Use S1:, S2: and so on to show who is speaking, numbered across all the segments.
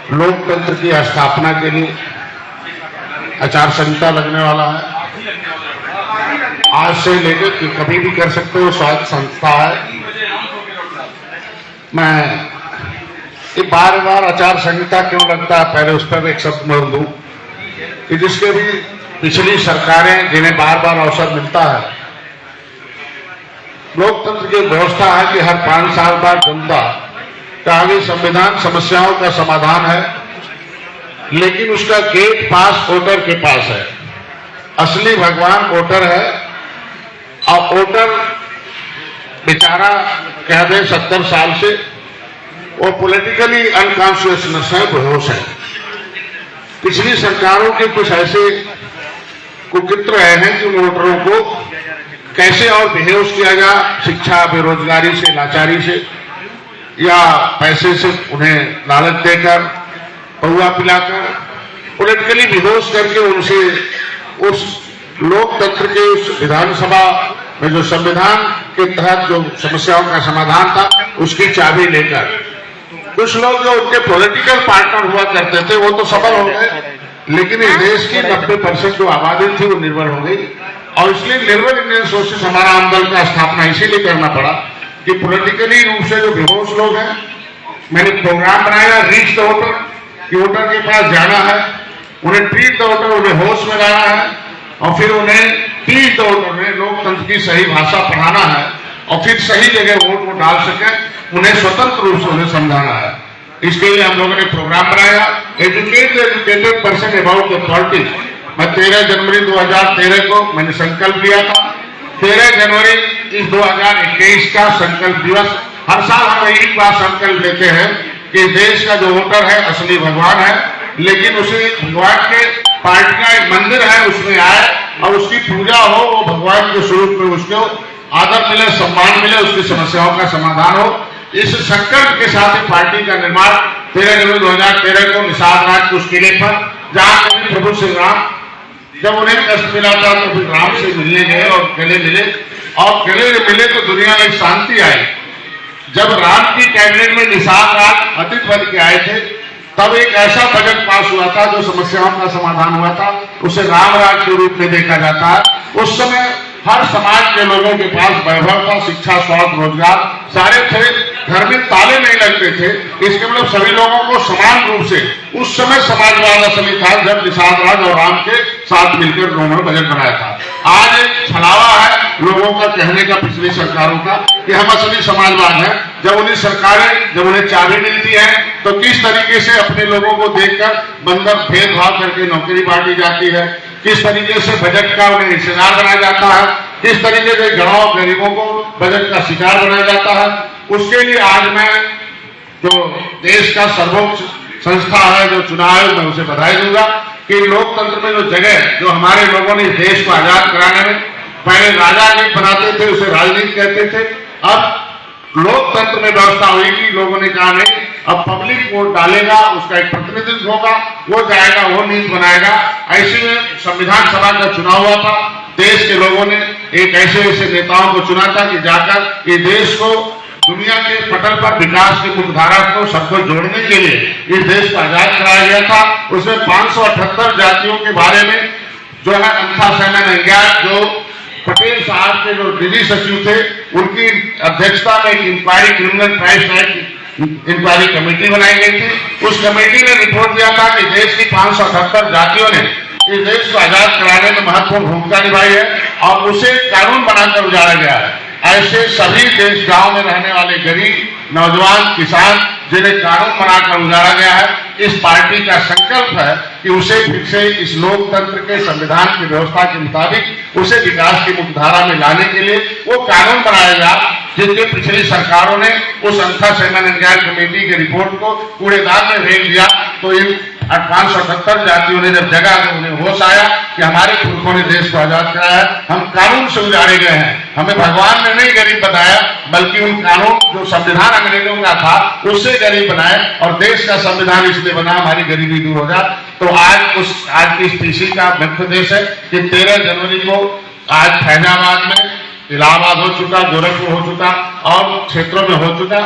S1: लोकतंत्र की स्थापना के लिए आचार संहिता लगने वाला है। आज से लेकर कि कभी भी कर सकते हो, स्वायत्त संस्था है। मैं ये बार बार आचार संहिता क्यों लगता है, पहले उस पर एक शब्द बोल दूं कि जिसके भी पिछली सरकारें जिन्हें बार बार अवसर मिलता है, लोकतंत्र की व्यवस्था है कि हर 5 साल बाद जनता का आगे संविधान समस्याओं का समाधान है, लेकिन उसका गेट पास वोटर के पास है। असली भगवान वोटर है और वोटर बेचारा कह दे 70 साल से वो पॉलिटिकली अनकॉन्शियसनेस है, बेहोश है। पिछली सरकारों के कुछ ऐसे कुकित रहे हैं कि वोटरों को कैसे और बेहोश किया जाए, शिक्षा, बेरोजगारी से, लाचारी से या पैसे से उन्हें लालच देकर, पौआ पिलाकर, पॉलिटिकली बेहोश करके उनसे उस लोकतंत्र के उस विधानसभा में जो संविधान के तहत जो समस्याओं का समाधान था उसकी चाबी लेकर कुछ लोग जो उनके पॉलिटिकल पार्टनर हुआ करते थे वो तो सफल हो गए, लेकिन इस देश की 90% जो आबादी थी वो निर्भर हो गई। और इसलिए निर्भर इंडियन सोर्सेस हमारा आम दल का स्थापना इसीलिए करना पड़ा कि पॉलिटिकली रूप से जो बेहोश लोग हैं, मैंने प्रोग्राम बनाया रीच द वोटर, कि वोटर के पास जाना है, उन्हें ट्रीट द वोटर, उन्हें होश में लाना है और फिर उन्हें टीच द वोटर में लोकतंत्र की सही भाषा पढ़ाना है और फिर सही जगह वोट वो डाल सके, उन्हें स्वतंत्र रूप से उन्हें समझाना है। इसके लिए हम लोगों ने प्रोग्राम बनाया educate the educated person about the politics. मैं 13 जनवरी 2013 को मैंने संकल्प लिया था। 13 जनवरी इस 2021 का संकल्प दिवस, हर साल हम एक बार संकल्प लेते हैं कि देश का जो वोटर है असली भगवान है, लेकिन उसे भगवान के पार्टी का एक मंदिर है उसमें आए और उसकी पूजा हो, वो भगवान के स्वरूप में उसको आदर मिले, सम्मान मिले, उसकी समस्याओं का समाधान हो। इस संकल्प के साथ ही पार्टी का निर्माण 13 जनवरी 2013 को निषाद राज के उस किले पर, जहां कभी प्रभु श्री राम जब उन्हें कष्ट मिला था तो फिर राम से मिलने गए और गले मिले, और गले मिले तो दुनिया में शांति आई। जब राम की कैबिनेट में निषाद राज अतिथि बन के आए थे तब एक ऐसा बजट पास हुआ था जो समस्याओं का समाधान हुआ था, उसे राम राज के रूप में देखा जाता है। उस समय हर समाज के लोगों के पास वैभव था, शिक्षा, स्वास्थ्य, रोजगार सारे थे, घर में ताले नहीं लगते थे। इसके मतलब सभी लोगों को समान रूप से उस समय समाजवाद असली था जब निषाद राज और राम के साथ मिलकर उन्होंने बजट बनाया था। आज एक छलावा है लोगों का कहने का पिछली सरकारों का कि हम असली समाजवाद हैं, जब उन्हें सरकारें जब उन्हें चाबी मिलती है तो किस तरीके से अपने लोगों को देखकर बंदर भेदभाव करके नौकरी बांटी जाती है, किस तरीके से बजट का उन्हें हिस्सेदार बनाया जाता है, किस तरीके से गांव गरीबों को बजट का शिकार बनाया जाता है। उसके लिए आज मैं जो देश का सर्वोच्च संस्था है जो चुनाव है, मैं उसे बधाई दूंगा कि लोकतंत्र में जो जगह जो हमारे लोगों ने देश को आजाद कराने में पहले राजनीति बनाते थे उसे राजनीति कहते थे, अब लोकतंत्र में व्यवस्था होगी। लोगों ने कहा नहीं, अब पब्लिक वोट डालेगा, उसका एक प्रतिनिधित्व होगा, वो जाएगा, वो नीति बनाएगा। ऐसे में संविधान सभा का चुनाव हुआ था, देश के लोगों ने एक ऐसे नेताओं को चुना था कि जाकर ये देश को दुनिया के पटल पर विकास की मुख्यधारा को सबको जोड़ने के लिए इस देश को आजाद कराया गया था। उसमें 578 जातियों के बारे में जो है अंथा सेना नंग्याल जो पटेल साहब के जो दिल्ली सचिव थे उनकी अध्यक्षता में एक inquiry, criminal tribes act inquiry committee बनाई गई थी। उस कमेटी ने रिपोर्ट दिया था कि देश की 578 जातियों ने इस देश को आजाद कराने में महत्वपूर्ण भूमिका निभाई है और उसे कानून बनाकर उजाड़ा गया है। ऐसे सभी देश गांव में रहने वाले गरीब, नौजवान, किसान जिन्हें कानून बनाकर उजाड़ा गया है, इस पार्टी का संकल्प है कि उसे फिर से इस लोकतंत्र के संविधान की व्यवस्था के मुताबिक उसे विकास की मुख्यधारा में लाने के लिए वो कानून बनाएगा जिनके पिछली सरकारों ने उस अंथा सेना नंग्याल कमेटी की रिपोर्ट को कूड़ेदान में फेंक दिया। तो इन 578 जातियों ने जब जगह उन्हें होश आया कि हमारे पुरखों ने देश को आजाद कराया, हम कानून से उजाड़े गए हैं, हमें भगवान ने नहीं गरीब बनाया बल्कि उन कानून जो संविधान अंग्रेजों का था उससे गरीब बनाए और देश का संविधान इसलिए बना हमारी गरीबी दूर हो जाए। तो आज की स्पीसी का मुख्य उद्देश्य है कि 13 जनवरी को आज फैजाबाद में, इलाहाबाद हो चुका, गोरखपुर हो चुका और क्षेत्रों में हो चुका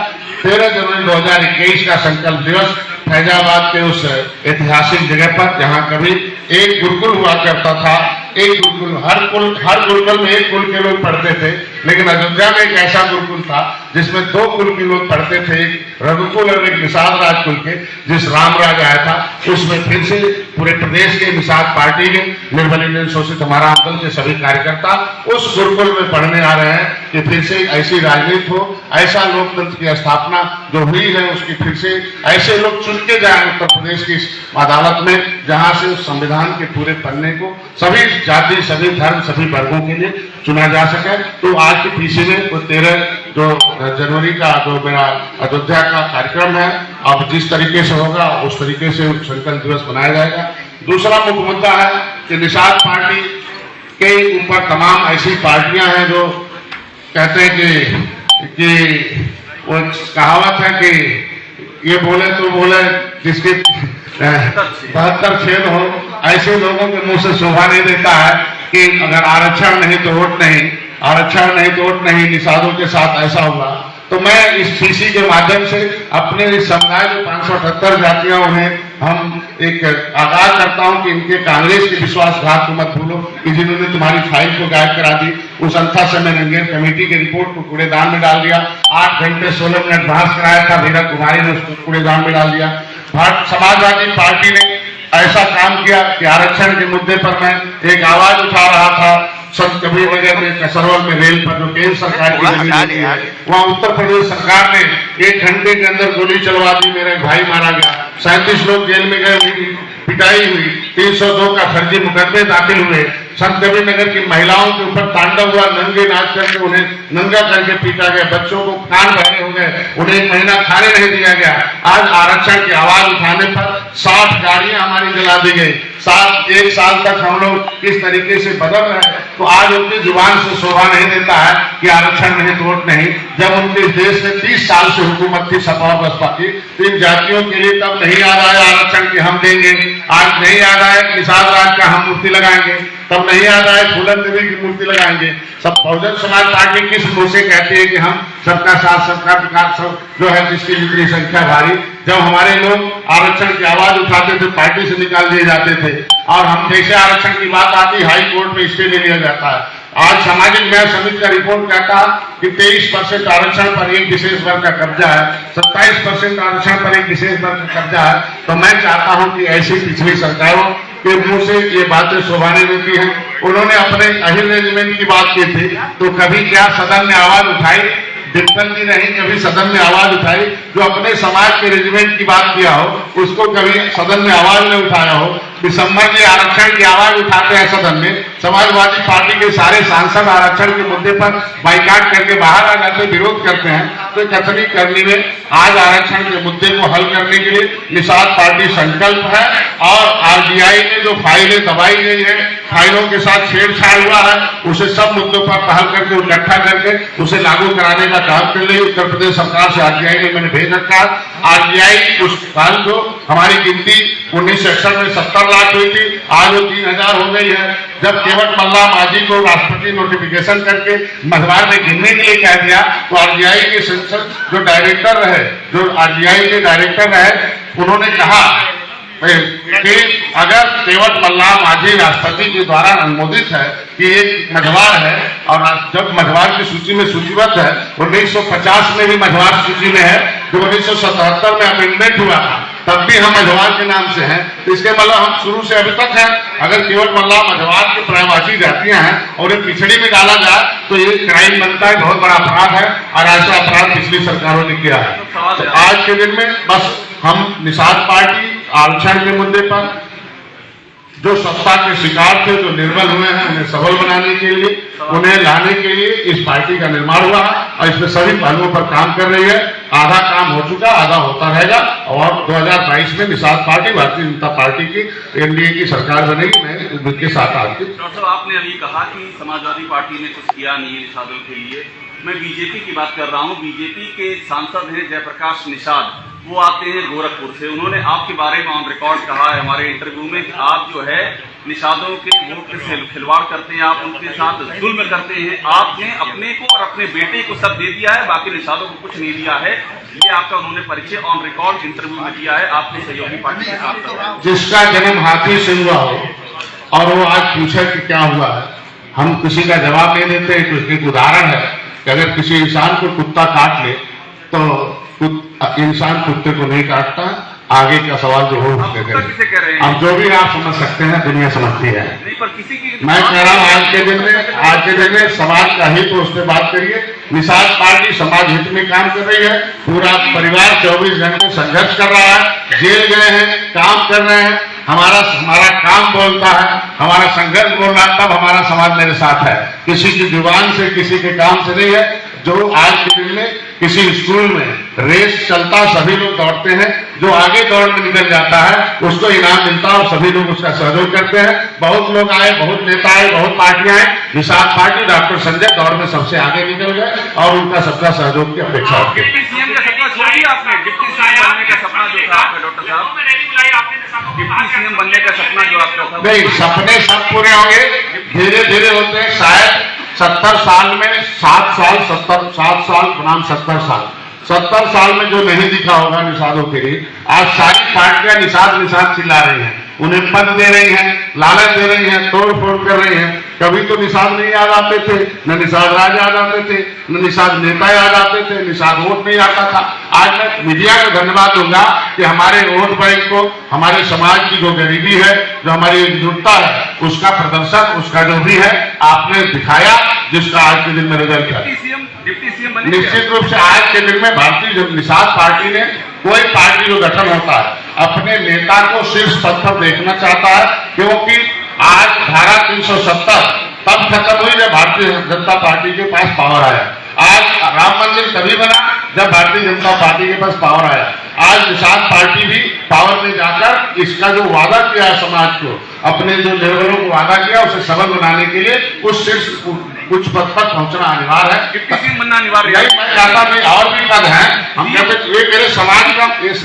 S1: 13 जनवरी 2021 का संकल्प दिवस फैजाबाद के उस ऐतिहासिक जगह पर जहां कभी एक गुरुकुल हुआ करता था, एक गुरुकुल, हर गुरुकुल में एक कुल के लोग पढ़ते थे, लेकिन अयोध्या में एक ऐसा गुरुकुल था जिसमें 2 कुल के लोग पढ़ते थे, एक रघुकुल और एक निषाद राज कुल के, जिस रामराज आया था उसमें फिर से पूरे प्रदेश के निषाद पार्टी के, निर्बल इंडियन शोषित हमारा आंदोलन के सभी कार्यकर्ता उस गुरुकुल में पढ़ने आ रहे हैं कि फिर से ऐसी राजनीति हो, ऐसा लोकतंत्र की स्थापना जो हुई है उसकी फिर से ऐसे लोग चुन के जाए उत्तर प्रदेश की अदालत में, जहां से उस संविधान के पूरे पन्ने को सभी जाति, सभी धर्म, सभी वर्गों के लिए चुना जा सके। तो आज के पीछे में वो 13 जनवरी का जो मेरा अयोध्या का कार्यक्रम है, अब जिस तरीके से होगा उस तरीके से संकल्प दिवस मनाया जाएगा। दूसरा मुख्य मुद्दा है कि निषाद पार्टी के ऊपर तमाम ऐसी पार्टियां हैं जो कहते हैं कि वो कहावत है कि ये बोले तो बोले जिसके 72 छेद हो, ऐसे लोगों के मुंह से शोभा नहीं देता है कि अगर आरक्षण नहीं तो वोट नहीं, आरक्षण नहीं तो वोट नहीं, निषादों के साथ ऐसा हुआ। तो मैं इस सीसी के माध्यम से अपने इस समुदाय में 578 जातियां उन्हें हम एक आगाह करता हूं कि इनके कांग्रेस के विश्वासघात को मत भूलो कि जिन्होंने तुम्हारी फाइल को गायब करा दी, उस अंथा समय रंगेर कमेटी की रिपोर्ट को कूड़ेदान में डाल दिया, 8 घंटे 16 मिनट बहस कराया था, वीरा कुमारी ने उसको कूड़ेदान में डाल दिया। भारत समाजवादी पार्टी ने ऐसा काम किया कि आरक्षण के मुद्दे पर मैं एक आवाज उठा रहा था, संत कबीर नगर में कसरवल में रेल पर जो केंद्र सरकार की जमीन है, वहां उत्तर प्रदेश सरकार ने 1 घंटे के अंदर गोली चलवा दी, मेरा भाई मारा गया, 37 लोग जेल में गए, पिटाई हुई, 302 का फर्जी मुकदमे दाखिल हुए, संत कबीर नगर की महिलाओं के ऊपर तांडव हुआ, नंगे नाच करके उन्हें नंगा करके पीटा गया, बच्चों को कान बहरे हो गए, उन्हें 1 महीना खाने नहीं दिया गया। आज आरक्षण की आवाज उठाने पर 60 गाड़ियां हमारी जला दी गई। 1 साल तक हम लोग इस तरीके से बदल रहे हैं, तो आज उनकी जुबान से शोभा नहीं देता है कि आरक्षण नहीं तो वोट नहीं। जब उनके देश में 30 साल से हुकूमत थी सपा बसपा की, तो इन जातियों के लिए तब नहीं याद आया आरक्षण की हम देंगे, आज नहीं याद आया निषाद राज का हम मूर्ति लगाएंगे, तब नहीं याद आया फूलन देवी की मूर्ति लगाएंगे। सब बहुजन समाज पार्टी किस मुंह से कहती है कि हम सबका साथ सबका विकास, सब जो है जिसकी जितनी संख्या भारी, जब हमारे लोग आरक्षण की आवाज उठाते थे पार्टी से निकाल दिए जाते थे, और हम जैसे आरक्षण की बात आती हाई कोर्ट में स्टे ले लिया जाता है। आज सामाजिक न्याय समिति का रिपोर्ट कहता है कि 23% आरक्षण पर एक विशेष वर्ग का कब्जा है, 27% आरक्षण पर एक विशेष वर्ग का कब्जा है। तो मैं चाहता हूं कि ऐसी पिछली सरकारों के मुंह से ये बातें शोभा नहीं देती हैं। उन्होंने अपने अहिर रेजिमेंट की बात की थी, तो कभी क्या सदन में आवाज उठाई? डिम्पल जी नहीं कभी सदन में आवाज उठाई? जो अपने समाज के रेजिमेंट की बात किया हो उसको कभी सदन में आवाज नहीं उठाया हो? दिसंबर के आरक्षण की आवाज उठाते हैं सदन में, समाजवादी पार्टी के सारे सांसद आरक्षण के मुद्दे पर बाइकाट करके बाहर आ जाते, विरोध करते हैं। तो कथनी करनी में आज आरक्षण के मुद्दे को हल करने के लिए निषाद पार्टी संकल्प है, और आरबीआई ने जो फाइलें दबाई गई है, फाइलों के साथ छेड़छाड़ हुआ है, उसे सब मुद्दों पर पहल करके इकट्ठा करके उसे लागू कराने का काम कर रही उत्तर प्रदेश सरकार से आरबीआई ने मैंने भेज रखा है। आरबीआई उस साल जो हमारी गिनती 1961 में 70 लाख हुई थी, आज वो 3000 हो गई है। जब केवट मल्ला माझी को राष्ट्रपति नोटिफिकेशन करके मझवार में गिनने के लिए कह दिया, तो आरबीआई के संसद जो डायरेक्टर रहे, जो आरबीआई के डायरेक्टर रहे, उन्होंने कहा कि अगर केवट मल्ला माझी राष्ट्रपति के द्वारा अनुमोदित है कि एक मझवार है, और जब मझवार की सूची में सूचीबद्ध है, 1950 में भी मझवार सूची में है, जो 1977 में अमेंडमेंट हुआ था तब भी हम मझवार के नाम से हैं, तो इसके मतलब हम शुरू से अभी तक हैं। अगर केवट मल्ला मझवार के पर्यायवाची जातियां हैं और एक पिछड़ी में डाला जाए तो ये क्राइम बनता है, बहुत बड़ा अपराध है, और ऐसा अपराध पिछली सरकारों ने किया है। तो आज के दिन में बस हम निषाद पार्टी आरक्षण के मुद्दे पर जो सत्ता के शिकार थे, जो निर्बल हुए हैं, उन्हें सबल बनाने के लिए, उन्हें लाने के लिए इस पार्टी का निर्माण हुआ है, और इसमें सभी पहलुओं पर काम कर रही है। आधा काम हो चुका, आधा होता रहेगा, और 2022 में निषाद पार्टी भारतीय जनता पार्टी की एनडीए की सरकार बनेगी। मैं उनके साथ आती।
S2: डॉक्टर साहब, आपने अभी कहा कि समाजवादी पार्टी ने कुछ किया नहीं है निषादों के लिए। मैं बीजेपी की बात कर रहा हूँ। बीजेपी के सांसद हैं जयप्रकाश निषाद, वो आते हैं गोरखपुर से। उन्होंने आपके बारे में ऑन रिकॉर्ड कहा है हमारे इंटरव्यू में कि आप जो है निषादों के वोट से खिलवाड़ करते हैं, आप उनके साथ जुल्म करते हैं। आपने अपने को और अपने बेटे को सब दे दिया है, बाकी निषादों को कुछ नहीं दिया है। ये आपका उन्होंने परिचय ऑन रिकॉर्ड इंटरव्यू में दिया है आपने सहयोगी पार्टी के साथ।
S1: जिसका जन्म हाथी से हुआ हो और वो आज पूछे कि क्या हुआ है, हम किसी का जवाब नहीं देते हैं। तो एक उदाहरण है कि अगर किसी इंसान को कुत्ता काट ले तो इंसान कुत्ते को नहीं काटता। आगे का सवाल जो हो अब जो भी आप समझ सकते हैं, दुनिया समझती है। मैं कह रहा हूँ आज के दिन में समाज का हित हो, उस पर बात करिए। निषाद पार्टी समाज हित में काम कर रही है। पूरा परिवार 24 घंटे संघर्ष कर रहा है, जेल गए हैं, काम कर रहे हैं। हमारा काम बोलता है, हमारा संघर्ष बोल रहा है, तब हमारा समाज मेरे साथ है। किसी की जुबान से, किसी के काम से नहीं है। जो आज के दिन में किसी स्कूल में रेस चलता, सभी लोग दौड़ते हैं, जो आगे दौड़ में निकल जाता है उसको इनाम मिलता है और सभी लोग उसका सहयोग करते हैं। बहुत लोग आए, बहुत नेता आए, बहुत पार्टियां आए। निषाद पार्टी डॉक्टर संजय दौड़ में सबसे आगे निकल गए और उनका सबका सहयोग की अपेक्षा होती है।
S2: डिप्टी सीएम का सपना छोड़िए आपने, डिप्टी सीएम बनने का सपना जो था आपका डॉक्टर साहब, डिप्टी सीएम बनने का सपना जो आपका था।
S1: नहीं, सपने सब पूरे होंगे, धीरे धीरे होते हैं। शायद 70 साल में 7 साल 70 साल 70 साल में जो नहीं दिखा होगा निषादों के लिए, आज सारी पार्टियां निषाद चिल्ला रही हैं, उन्हें पद दे रही हैं, लालच दे रही हैं, तोड़ फोड़ कर रही हैं। कभी तो निषाद नहीं याद आते थे, न निषाद राज याद आते थे, न निषाद नेता याद आते थे, निषाद वोट नहीं आता था। आज मैं मीडिया को धन्यवाद दूंगा कि हमारे वोट बैंक को, हमारे समाज की जो गरीबी है, जो हमारी एकजुटता है, उसका प्रदर्शन, उसका जो भी है आपने दिखाया, जिसका आज के दिन में रिजल्ट है।
S2: डिप्टी सीएम
S1: निश्चित रूप से आज के दिन में भारतीय निषाद पार्टी ने, कोई पार्टी जो गठन होता है अपने नेता को शीर्ष पद पर देखना चाहता है, क्योंकि आज धारा 370 तब खत्म हुई जब भारतीय जनता पार्टी के पास पावर आया। आज राम मंदिर तभी बना जब भारतीय जनता पार्टी के पास पावर आया। आज निषाद पार्टी भी पावर में जाकर इसका जो वादा किया है समाज को, अपने जो लेवलों को वादा किया, उसे सबल बनाने के लिए उस शीर्ष कुछ पद पर पहुंचना अनिवार्य है।
S2: डिप्टी सीएम बनना अनिवार्य है।
S1: मैं चाहता नहीं, और भी पद हैं। हम कहते ये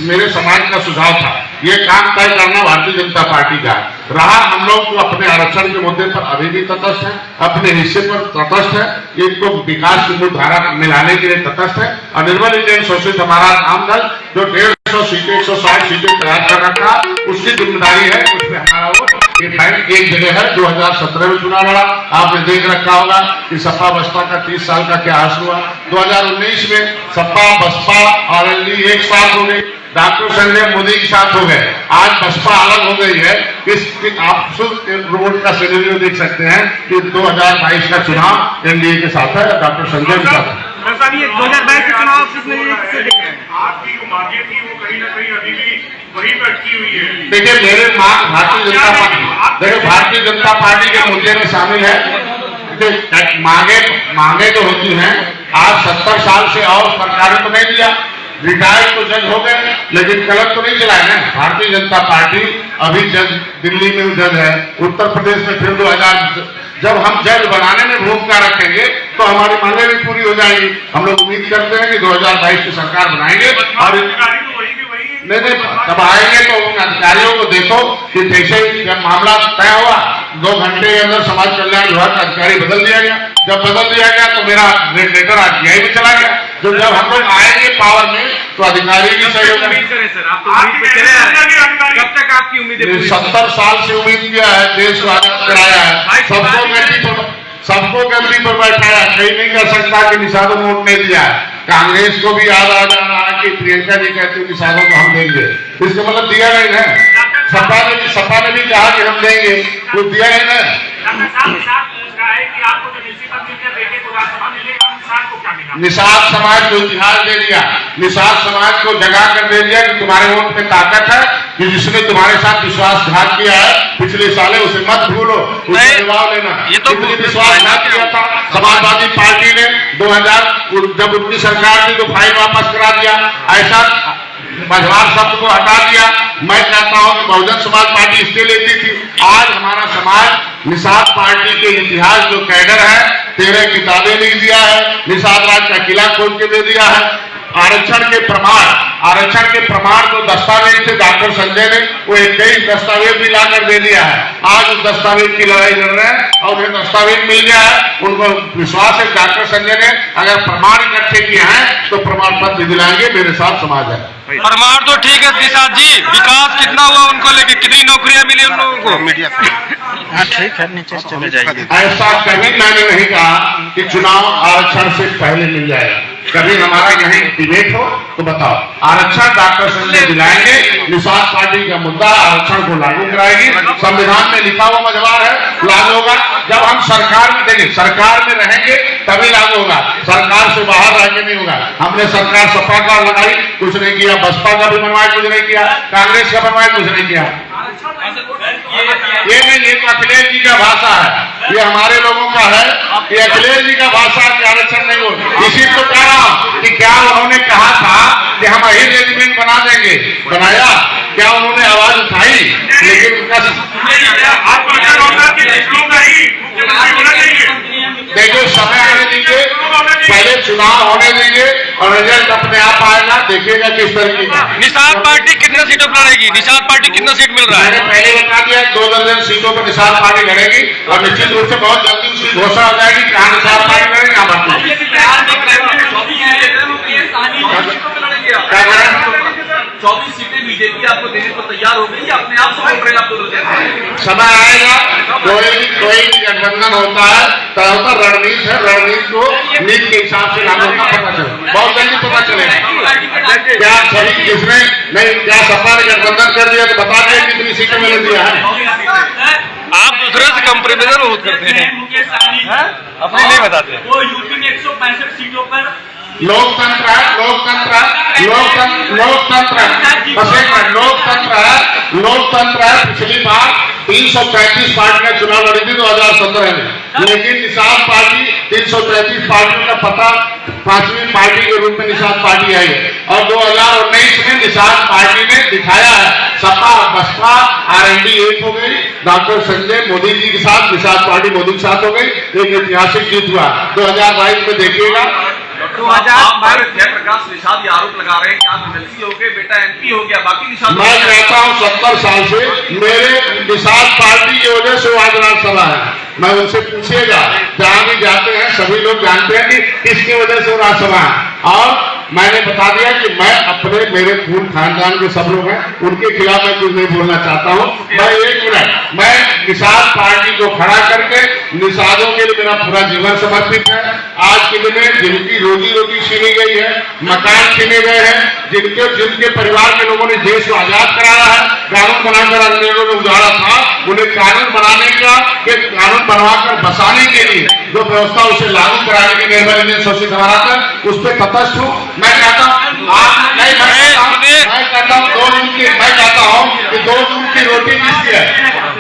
S1: मेरे समाज का सुझाव था। ये काम तय करना भारतीय जनता पार्टी का रहा। हम लोग तो अपने आरक्षण के मुद्दे पर अभी भी तटस्थ है, अपने हिस्से पर तटस्थ है, इनको विकास की धारा में लाने के लिए तटस्थ है। और निर्मल इंडियन शोषित हमारा आम दल जो 150 सीटें 160 सीटें तैयार कर रखा, उसकी जिम्मेदारी है, उसमें हमारा वोट एक जगह है। 2017 में चुनाव लड़ा, आपने देख रखा होगा कि सपा बसपा का 30 साल का क्या हासिल हुआ। 2019 में सपा बसपा और एलडी एक साथ हो गई, डॉक्टर संजय मोदी के साथ हो गए। आज बसपा अलग हो गई है। आप रोड का सिनेरियो देख सकते हैं कि 2022 का चुनाव एनडीए के साथ है, डॉक्टर संजय के साथ है।
S2: 2022 के चुनाव किसने
S3: आपकी जो मांगे थी वो कहीं ना कहीं अभी भी वहीं पे अटकी हुई है।
S1: देखिए, मेरे मांग भारतीय जनता पार्टी के मुद्दे में शामिल है। मांगे तो होती हैं। आज 70 साल से और सरकारों को नहीं दिया, रिटायर्ड तो जज हो गए, लेकिन कलम तो नहीं चलाए ना। भारतीय जनता पार्टी अभी जज दिल्ली में जज है, उत्तर प्रदेश में फिर 2000 जब हम जज बनाने में भूमिका रखेंगे तो हमारी मांगे भी पूरी हो जाएगी। हम लोग उम्मीद करते हैं कि 2022 की सरकार बनाएंगे और नहीं तब आएंगे तो उन अधिकारियों को देखो कि जैसे जब मामला तय हुआ 2 घंटे के अंदर समाज कल्याण विभाग का अधिकारी बदल दिया गया। जब बदल दिया गया तो मेरा लेटर आरटीआई में चला गया। तो जब हम लोग आएंगे पावर में तो अधिकारी भी सहयोग करें।
S2: सर आप तो कब तक आपकी उम्मीद है?
S1: 70 साल से उम्मीद किया है, देश को आजाद कराया है, सबको गद्दी पर बैठाया। कहीं नहीं कर सकता कि निषादों ने वोट नहीं दिया है। कांग्रेस को भी याद आ जा रहा है कि प्रियंका जी कहती है निषादों को हम देंगे, इसका मतलब दिया नहीं ना। सपा ने भी कहा कि हम देंगे, कुछ दिया है ना। निषाद समाज को इतिहास दे दिया, निषाद समाज को जगा कर दे दिया कि तुम्हारे वोट में ताकत है, कि जिसने तुम्हारे साथ विश्वासघात किया है पिछले साले उसे मत भूलो, उसका जवाब लेना।
S2: ये तो
S1: विश्वासघात किया था समाजवादी पार्टी ने 2000 जब उनकी सरकार ने तो फाइल वापस करा दिया, ऐसा मझवार शब्द को हटा दिया। मैं कहता हूं कि बहुजन समाज पार्टी इसलिए लेती थी। आज हमारा समाज निषाद पार्टी के इतिहास जो कैडर है 13 किताबें लिख दिया है, निषाद राज का किला खोल के दे दिया है। आरक्षण के प्रमाण को दस्तावेज थे डॉक्टर संजय ने वो 21 दस्तावेज भी लाकर दे दिया है। आज उस दस्तावेज की लड़ाई लड़ रहे हैं और उन्हें दस्तावेज मिल गया है। उनको विश्वास है डॉक्टर संजय ने अगर प्रमाण इकट्ठे किए हैं तो प्रमाण पत्र दिलाएंगे। मेरे साथ समाज है।
S4: प्रमाण तो ठीक है निषाद जी, विकास कितना हुआ उनको लेके, कितनी नौकरियां मिली उन लोगों को? मीडिया
S5: हाँ ठीक है, नीचे चले जाइए।
S1: ऐसा कभी मैंने नहीं कहा कि चुनाव आरक्षण से पहले मिल जाएगा। कभी हमारा कहीं डिबेट हो तो बताओ। आरक्षण डॉक्टर संजय दिलाएंगे। निषाद पार्टी का मुद्दा आरक्षण को लागू कराएगी। संविधान में लिखा हुआ मजबार है, लागू होगा। जब हम सरकार में देंगे, सरकार में रहेंगे तभी लागू होगा। सरकार से बाहर रह के नहीं होगा। हमने सरकार सपा का लगाई, कुछ नहीं किया। बसपा का भी बनवाया, कुछ नहीं किया। कांग्रेस का बनवाया, कुछ नहीं किया। ये नहीं, ये तो अखिलेश जी का भाषा है, ये हमारे लोगों का है। ये अखिलेश जी का भाषा है कि आरक्षण नहीं हो। इसी को कह रहा हूं कि क्या उन्होंने कहा था कि हम अही रेजिमेंट बना देंगे, बनाया? क्या उन्होंने आवाज उठाई? लेकिन उनका देखिए, समय आने दीजिए, पहले चुनाव होने दीजिए और रिजल्ट अपने आप आएगा। देखिएगा किस तरीके का।
S4: निषाद पार्टी कितने सीटों पर लड़ेगी? निषाद पार्टी कितना सीट मिल रहा है?
S1: मैंने पहले बता दिया 2 दर्जन सीटों पर निषाद पार्टी लड़ेगी और निश्चित रूप से बहुत जल्दी उसकी घोषणा हो जाएगी कहाँ निषाद पार्टी लड़ेगी, कहाँ बाकी। क्या करें?
S2: 24 सीटें बीजेपी आपको देने पर तैयार हो गई, अपने आप से बोल रहे हैं आप 2 दर्जन?
S1: समय आएगा, कोई भी गठबंधन होता है तो रणनीति है। रणनीति को नीति के हिसाब से लागू होना पता चले, बहुत जल्दी पता चलेगा। क्या सभी किसने नहीं, क्या सपा ने गठबंधन कर दिया तो बता दिया कितनी सीटें मैंने दिया है।
S4: आप दूसरे से कंपेरिजन बहुत करते हैं, अपनी नहीं बताते।
S5: वो यूपी में 165 सीटों पर
S1: लोकतंत्र है, लोकतंत्र है, लोकतंत्र है। बस एक मिनट, लोकतंत्र है। पिछली बार 335 पार्टियां चुनाव लड़ी थी 2017 में, लेकिन निषाद पार्टी 333 पार्टियों का पता 5वीं पार्टी के रूप में निषाद पार्टी आई है। और 2019 में निषाद पार्टी ने दिखाया है, सपा बसपा RND एक हो गई। डॉक्टर संजय मोदी जी के साथ, निषाद पार्टी मोदी के साथ हो गई। एक ऐतिहासिक जीत हुआ। 2022 में देखिएगा।
S2: जयप्रकाश निषाद ये आरोप लगा रहे हैं कि आप MLC हो गए, बेटा MP हो गया, बाकी निषाद।
S1: मैं कहता हूं 70 साल से मेरे निषाद पार्टी की वजह से आज राज्यसभा है। मैं उनसे पूछिएगा, जहां भी जाते हैं सभी लोग जानते हैं कि किसकी वजह से राज्यसभा है। और मैंने बता दिया कि मैं अपने, मेरे पूर्ण खानदान के सब लोग हैं, उनके खिलाफ मैं कुछ नहीं बोलना चाहता हूं। मैं 1 मिनट, मैं निषाद पार्टी को खड़ा करके निषादों के लिए मेरा पूरा जीवन समर्पित है। आज के दिन में जिनकी रोजी रोटी छीनी गई है, मकान छीने गए हैं, जिनके परिवार के लोगों ने देश को आजाद कराया है, कानून बनाकर अंग्रेजों ने उजाड़ा था, उन्हें कानून बनाने का, कानून बनवाकर बसाने के लिए जो व्यवस्था उसे लागू कराने की निर्भर शोषित कराकर उस पर तटस्थ हूँ। मैं कहता हूँ मैं कहता हूँ कि 2 जून की रोटी जिसकी है,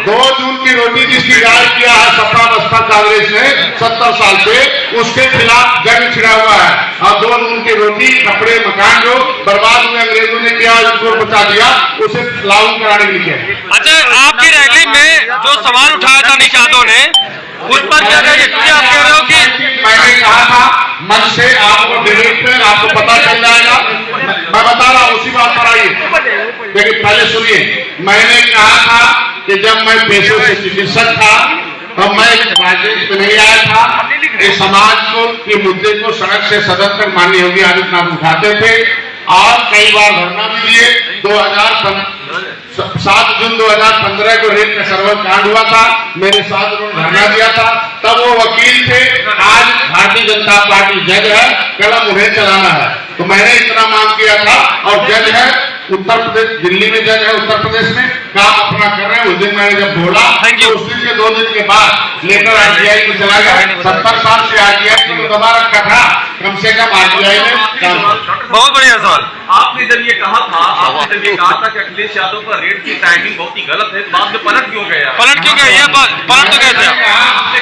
S1: 2 जून की रोटी जिसकी गाय किया है सपा बसपा कांग्रेस ने 70 साल से, उसके खिलाफ जंग छिड़ा हुआ है। और 2 जून की रोटी, कपड़े, मकान जो बर्बाद हुए अंग्रेजों ने किया, उनको बचा दिया, उसे लागू कराने के लिए।
S4: अच्छा, आपकी रैली में जो सवाल उठाया था निषादों ने, उस पर क्या कहेंगे? आप कह रहे हो कि
S1: मैंने कहा था मन से आपको डिबेट में आपको पता चल जाएगा। मैं बता रहा हूँ, उसी बात पर आइए। लेकिन पहले सुनिए, मैंने कहा था कि जब मैं पेशे से चिकित्सक था तो मैं राजनीति में नहीं आया था। इस समाज को के मुद्दे को सड़क से सदन तक माननीय योगी आदित्यनाथ उठाते थे और कई बार धरना भी दिए। 7 जून 2015 को रेल का सर्वर कांड हुआ था, मेरे साथ उन्होंने धरना दिया था, तब वो वकील थे। आज भारतीय जनता पार्टी जज है, कलम उन्हें चलाना है। तो मैंने इतना मांग किया था और जज है उत्तर प्रदेश, दिल्ली में जज है उत्तर प्रदेश में, काम अपना कर रहे हैं। उस दिन मैंने जब बोला तो उस दिन के 2 दिन के बाद लेकर RTI में चला गया। 70 साल से RTI को दोबारा कथा, कम से कम RTI में काम।
S4: बहुत बढ़िया सवाल।
S2: आपने जब ये कहा था कि अखिलेश यादव पर रेड की टाइमिंग बहुत ही गलत है, बाद में पलट क्यों गया?
S4: पलट क्यों गया? ये पलट तो कैसे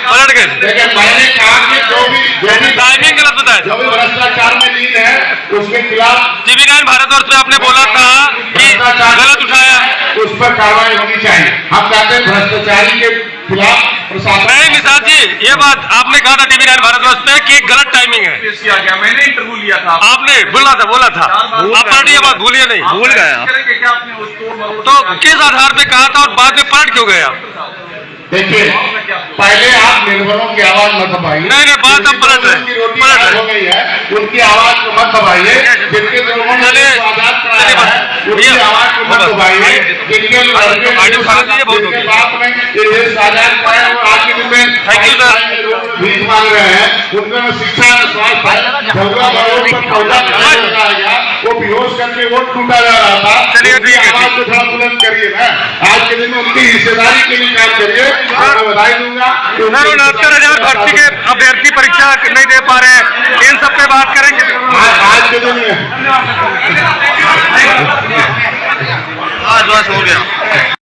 S4: पलट गए?
S1: लेकिन मैंने कहा कि जो भी
S4: टाइमिंग गलत बताया,
S1: जो भी भ्रष्टाचार में लीन है उसके खिलाफ
S4: TV9 भारतवर्ष में आपने बोला था कि गलत उठाया,
S1: उस पर कार्रवाई होनी चाहिए। हम चाहते हैं भ्रष्टाचारी के खिलाफ प्रशासन।
S4: नहीं निषाद जी, ये बात आपने कहा था टीवी 9 भारतवर्ष पे कि गलत टाइमिंग है।
S2: पेश किया गया, मैंने इंटरव्यू लिया था।
S4: आपने बोला था आप पार्टी ये बात भूलिए नहीं।
S2: भूल गया क्या आपने उस तोड़ मरोड़
S4: तो किस आधार पे कहा था और बाद में पलट क्यों गए आप?
S1: देखिए, पहले आप निर्भरों की आवाज मत दबाइए।
S4: नहीं, बात अब पलट है,
S1: उनकी रोटी
S4: पलट है।
S1: हो गई है, उनकी आवाज को मत दबाइए। जिनके लोगों ने
S4: चलिए,
S1: आजाद कराया
S4: चलिए,
S1: है, उनकी आवाज को मत दबाइए। जिनके जिनके बाप ने ये देश आजाद कराया और आज के दिन में
S4: Thank you, sir.
S1: भीख मांग रहे हैं, उनको न शिक्षा न स्वास्थ्य, झगड़ा बड़ों पर पौधा लगाया गया, वो बेहोश करके वोट टूटा जा रहा था।
S4: चलिए,
S1: उनकी
S4: ठीक है,
S1: आवाज को थोड़ा बुलंद करिए ना। आज के दिन में उनकी हिस्सेदारी के लिए काम करिए। मैं बधाई दूंगा।
S4: 69,000 भर्ती के अभ्यर्थी परीक्षा नहीं दे पा रहे हैं, इन सब पे बात करेंगे।
S1: आज के दिन में
S4: आज बस हो गया।